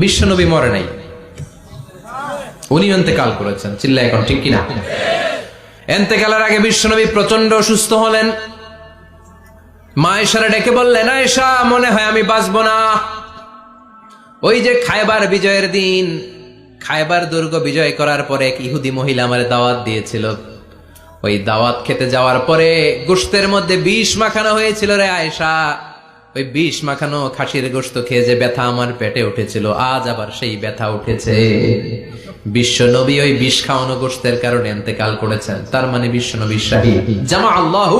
বিশ্বনবী মরে নাই, উনি ইন্তেকাল করেছেন। চিল্লা এখন ঠিক কিনা? ইন্তেকালের আগে বিশ্বনবী প্রচন্ড অসুস্থ হলেন। মা আয়েশারে ডেকে বললেন, আয়েশা, মনে হয় আমি বাঁচব না। ওই যে খায়বার বিজয়ের দিন, খায়বার দুর্গ বিজয় করার পরে এক ইহুদি মহিলা আমার দাওয়াত দিয়েছিল। ওই দাওয়াত খেতে যাওয়ার পরে গোশতের মধ্যে বিষ মাখানো হয়েছিল রে আয়েশা। ওই বিষ মাখানো খাসির গোশত খেয়ে যে ব্যথা আমার পেটে উঠেছিল, আজ আবার সেই ব্যথা উঠেছে। বিশ্ব নবী ওই বিষ খাওয়ানো গোশতের কারণে ইন্তেকাল করেছেন। তার মানে বিশ্ব নবী শাহীদ। জামা আল্লাহু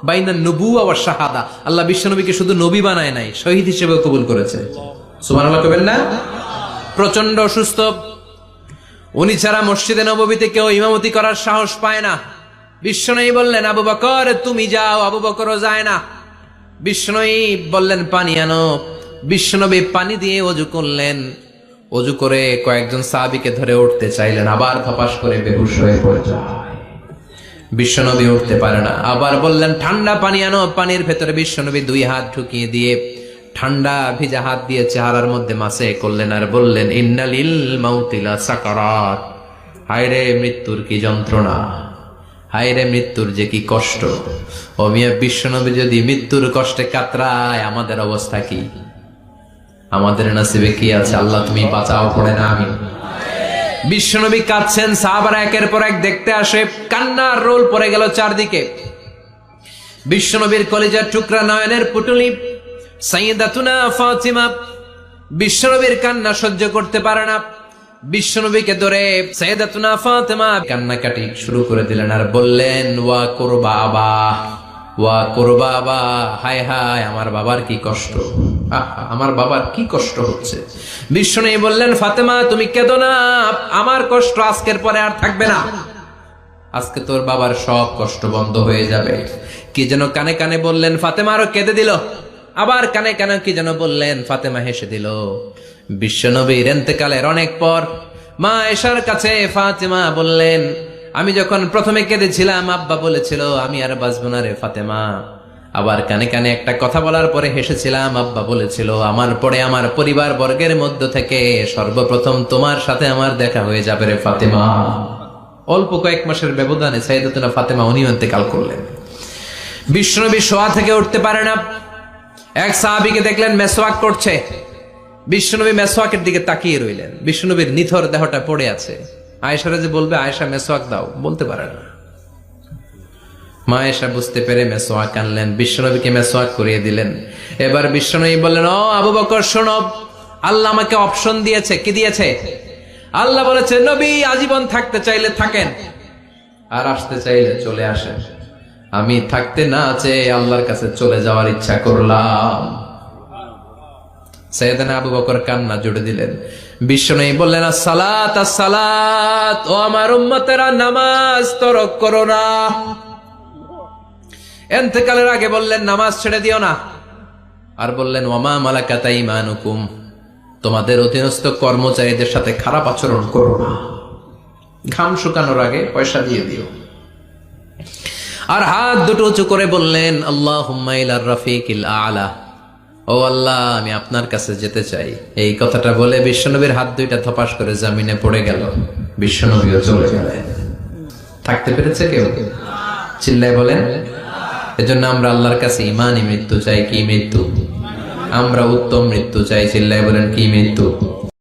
বাইনা নবুওয়া ওয়া শাহাদা। আল্লাহ বিশ্ব নবীকে শুধু নবী বানায় নাই, শহীদ হিসেবে কবুল করেছে। সুবহানাল্লাহ কবেন না? প্রচন্ড অসুস্থ, উনি ছাড়া মসজিদে নববীতে কেউ ইমামতি করার সাহস পায় না। বিশ্বনবী বললেন, আবু বকর তুমি যাও। আবু বকরও যায় না। বিশ্বনবী বললেন, পানি আনো। বিশ্বনবী পানি দিয়ে ওযু করলেন। ওযু করে কয়েকজন সাহাবীকে ধরে উঠতে চাইলেন, আবার ধপাস করে বেহুশ হয়ে পড়ে যায়। বিশ্বনবী উঠতে পারে না। আবার বললেন, ঠান্ডা পানি আনো। পানির ভেতরে বিশ্বনবী 2 হাত ঢুকিয়ে দিয়ে ঠান্ডা ভিজা হাত দিয়ে চেহারার মধ্যে মাসে করলেন আর বললেন, ইন্নালিল মাউতি লা সাকারাত। হায়রে মৃত্যুর কি যন্ত্রণা, হায়রে মৃত্যুর যে কি কষ্ট। ও মিয়া, বিশ্বনবী যদি মৃত্যুর কষ্টে কাতরায়, আমাদের অবস্থা কি? আমাদের নসিবে কি আছে? আল্লাহ তুমি বাঁচাও, পড়ে না আমি। বিশ্বনবী কাঁদছেন, সাহাবারা একের পর এক দেখতে আসে। কান্নার রোল পড়ে গেল চারদিকে। বিশ্বনবীর কলিজার টুকরা নয়নের পুটুলি সাইয়্যিদাতুনা ফাতিমা বিশ্বনবীর কান্না সহ্য করতে পারে না। বিশ্বনবীকে ধরে সাইয়্যিদাতুনা ফাতিমা কান্নাকাটি শুরু করে দিলেন আর বললেন, ওয়া কুরবাবা, ওয়া কুরবাবা, হায় হায় আমার বাবার কি কষ্ট, আমার বাবার কি কষ্ট হচ্ছে। বিশ্বনবী বললেন, ফাতেমা তুমি কেঁদো না, আমার কষ্ট আজকের পরে আর থাকবে না। আজকে তোর বাবার সব কষ্ট বন্ধ হয়ে যাবে। কি যেন কানে কানে বললেন, ফাতেমা আরো কেঁদে দিল। আবার কানে কানে কি যেন বললেন, ফাতেমা হেসে দিল। বিশ্বনবীর ইন্তেকালের অনেক পর মা আয়েশার কাছে ফাতেমা বললেন, আমি যখন প্রথমে কেঁদেছিলাম, আব্বা বলেছিল আমি আর বাঁচবো না রে ফাতেমা। আবার কানে কানে একটা কথা বলার পরে হেসেছিলাম, আব্বা বলেছিল আমার পরে আমার পরিবার বর্গের মধ্য থেকে সর্বপ্রথম তোমার সাথে আমার দেখা হয়ে যাবে রে ফাতেমা। অল্প কয়েক মাসের ব্যবধানে সাইয়্যিদাতুনা ফাতেমা উনিও ইন্তেকাল করলেন। বিশ্বনবী শোয়া থেকে উঠতে পারে না। এক সাহাবীকে দেখলেন মেসওয়াক করছে। বিশ্বনবী মেসওয়াকের দিকে তাকিয়ে রইলেন। বিশ্বনবীর নিথর দেহটা পড়ে আছে। আয়েশারা যে বলবে, আয়েশা মেসওয়াক দাও, বলতে পারে না। মা আয়েশা বুঝতে পেরে মেসওয়াক আনলেন, বিশ্বনবীকে মেসওয়াক করিয়ে দিলেন। এবার বিশ্বনবী বললেন, ও আবু বকর শোনো, আল্লাহ আমাকে অপশন দিয়েছে। কি দিয়েছে? আল্লাহ বলেছে, নবী আজীবন থাকতে চাইলে থাকেন, আর আসতে চাইলে চলে আসেন। আমি থাকতে না চেয়ে আল্লাহর কাছে চলে যাওয়ার ইচ্ছা করলাম। সাইয়েদনা আবু বকর কান্না জুড়ে দিলেন। বিশ্বনবী বললেন, আসসালাত আসসালাত, ও আমার উম্মতেরা নামাজ তরক করো না। ইন্তেকালের আগে বললেন, নামাজ ছেড়ে দিও না। আর বললেন, ওয়ামা মালাকাত আইমানুকুম, তোমাদের অধীনস্থ কর্মচারীদের সাথে খারাপ আচরণ করো না। ঘাম শুকানোর আগে পয়সা দিয়ে দিও। আর হাত দুটো উঁচু করে বললেন, আল্লাহুম্মা ইলার রাফিকিল আ'লা, ও আল্লাহ আমি আপনার কাছে যেতে চাই। এই কথাটা বলে বিশ্বনবীর হাত দুইটা ধপাস করে জমিনে পড়ে গেল। বিশ্বনবীও চলে গেলেন। থাকতে পেরেছে কেউ? চিল্লায় বলেন। এজন্য আমরা আল্লাহর কাছে ইমানি মৃত্যু চাই। কি মৃত্যু? আমরা উত্তম মৃত্যু চাই। চিল্লায় বলেন, কি মৃত্যু?